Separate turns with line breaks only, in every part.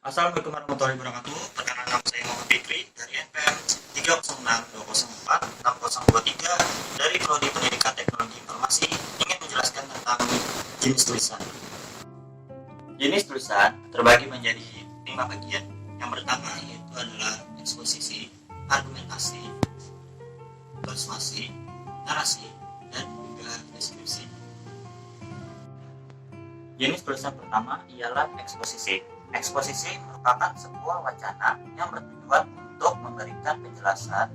Assalamualaikum warahmatullahi wabarakatuh. Perkenalkan nama saya Muhammad Fikri dari NPM 30620466023 dari Prodi Pendidikan Teknologi Informasi ingin menjelaskan tentang jenis tulisan. Jenis tulisan terbagi menjadi 5 bagian. Yang pertama yaitu adalah eksposisi, argumentasi, persuasi, narasi, dan juga deskripsi. Jenis tulisan pertama ialah eksposisi. Eksposisi merupakan sebuah wacana yang bertujuan untuk memberikan penjelasan,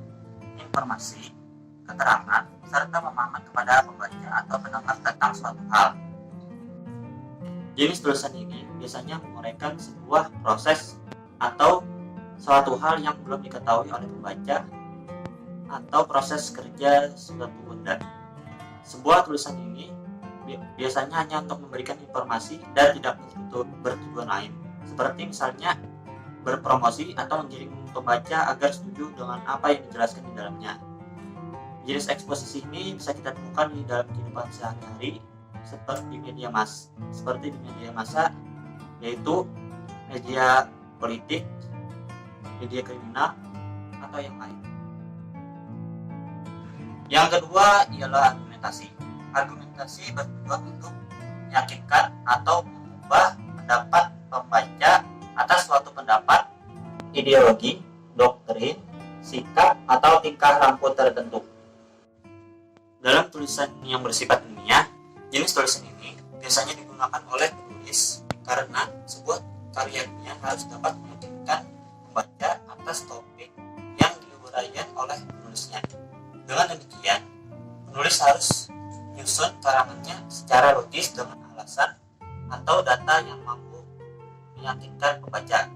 informasi, keterangan, serta pemahaman kepada pembaca atau pendengar tentang suatu hal. Jenis tulisan ini biasanya menguraikan sebuah proses atau suatu hal yang belum diketahui oleh pembaca atau proses kerja suatu benda. Sebuah tulisan ini biasanya hanya untuk memberikan informasi dan tidak bertujuan lain, seperti misalnya berpromosi atau menggiring pembaca agar setuju dengan apa yang dijelaskan di dalamnya. Jenis eksposisi ini bisa kita temukan di dalam kehidupan sehari-hari seperti di media massa, yaitu media politik, media kriminal, atau yang lain. Yang kedua ialah argumentasi. Argumentasi bertujuan untuk meyakinkan atau mengubah pendapat pembaca atas suatu pendapat, ideologi, doktrin, sikap, atau tingkah laku tertentu. Dalam tulisan yang bersifat ilmiah, jenis tulisan ini biasanya digunakan oleh penulis karena sebuah karya ilmiah harus dapat meyakinkan pembaca atas topik yang diuraikan oleh penulisnya. Dengan demikian, penulis harus menyusun karangannya secara logis dengan alasan atau data yang mampu meyakinkan pembaca.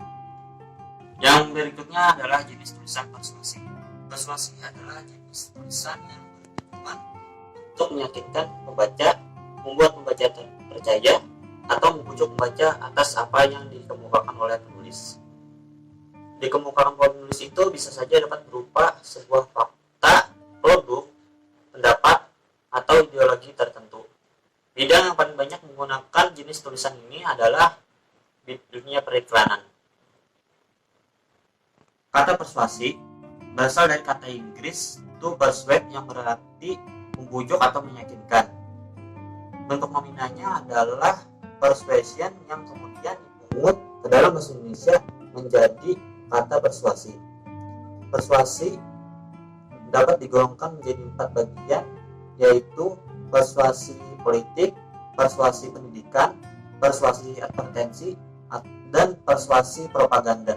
Yang berikutnya adalah jenis tulisan persuasi. Persuasi adalah jenis tulisan yang bertujuan untuk meyakinkan pembaca, membuat pembaca percaya, atau membujuk pembaca atas apa yang dikemukakan oleh penulis. Dikemukakan oleh penulis itu bisa saja dapat berupa sebuah fakta, produk, pendapat, atau ideologi tertentu. Bidang yang paling banyak menggunakan jenis tulisan ini adalah dunia periklanan. Kata persuasi berasal dari kata Inggris to persuade yang berarti membujuk atau meyakinkan. Bentuk nominalnya adalah persuasion yang kemudian dipungut ke dalam bahasa Indonesia menjadi kata persuasi. Persuasi dapat digolongkan menjadi 4 bagian, yaitu persuasi politik, persuasi pendidikan, persuasi advertensi, dan persuasi propaganda.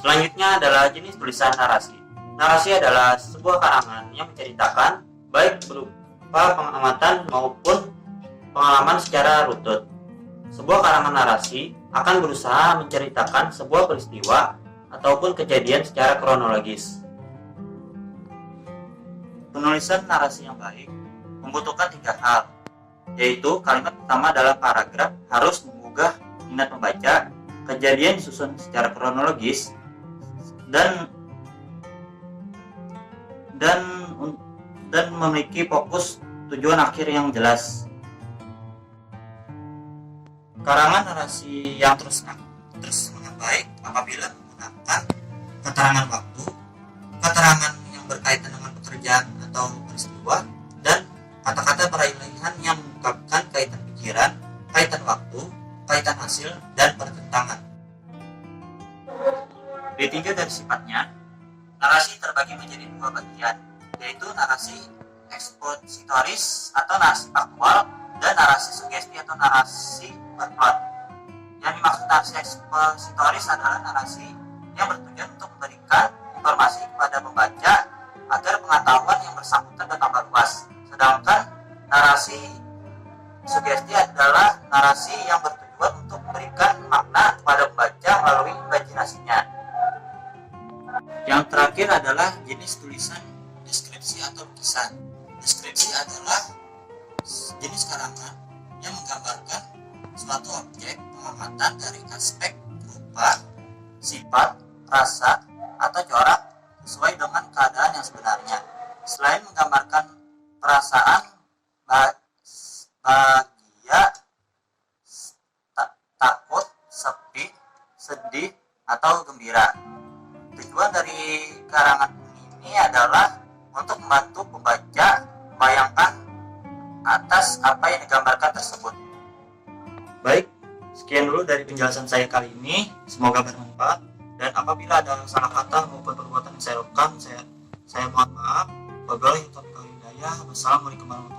Selanjutnya adalah jenis tulisan narasi. Narasi adalah sebuah karangan yang menceritakan baik berupa pengamatan maupun pengalaman secara runtut. Sebuah karangan narasi akan berusaha menceritakan sebuah peristiwa ataupun kejadian secara kronologis. Penulisan narasi yang baik membutuhkan 3 hal, yaitu kalimat pertama dalam paragraf harus menggugah minat pembaca, kejadian disusun secara kronologis, dan memiliki fokus tujuan akhir yang jelas. Karangan narasi yang terus sangat baik apabila menggunakan keterangan waktu, keterangan yang berkaitan dengan pekerjaan atau peristiwa, dan kata-kata peralihan yang mengungkapkan kaitan pikiran, kaitan waktu, kaitan hasil, dan pertentangan. Ditinjau dari sifatnya, narasi terbagi menjadi 2 bagian, yaitu narasi ekspositoris atau narasi faktual, dan narasi sugesti atau narasi berplot. Yang dimaksud narasi ekspositoris adalah narasi yang bertujuan untuk memberikan informasi kepada pembaca agar pengetahuan yang bersangkutan bertambah luas. Sedangkan narasi sugesti adalah narasi yang bertujuan untuk memberikan makna kepada pembaca melalui imajinasinya. Yang terakhir adalah jenis tulisan deskripsi atau lukisan. Deskripsi adalah jenis karangan yang menggambarkan suatu objek pengamatan dari aspek rupa, sifat, rasa, atau corak sesuai dengan keadaan yang sebenarnya. Selain menggambarkan perasaan, bahagia, takut, atau gembira. Tujuan dari karangan ini adalah untuk membantu pembaca membayangkan atas apa yang digambarkan tersebut. Baik, sekian dulu dari penjelasan saya kali ini. Semoga bermanfaat. Dan apabila ada salah kata maupun perbuatan yang saya lakukan, saya mohon maaf. Wabillahi taufiq wal hidayah. Wassalamualaikum warahmatullahi wabarakatuh.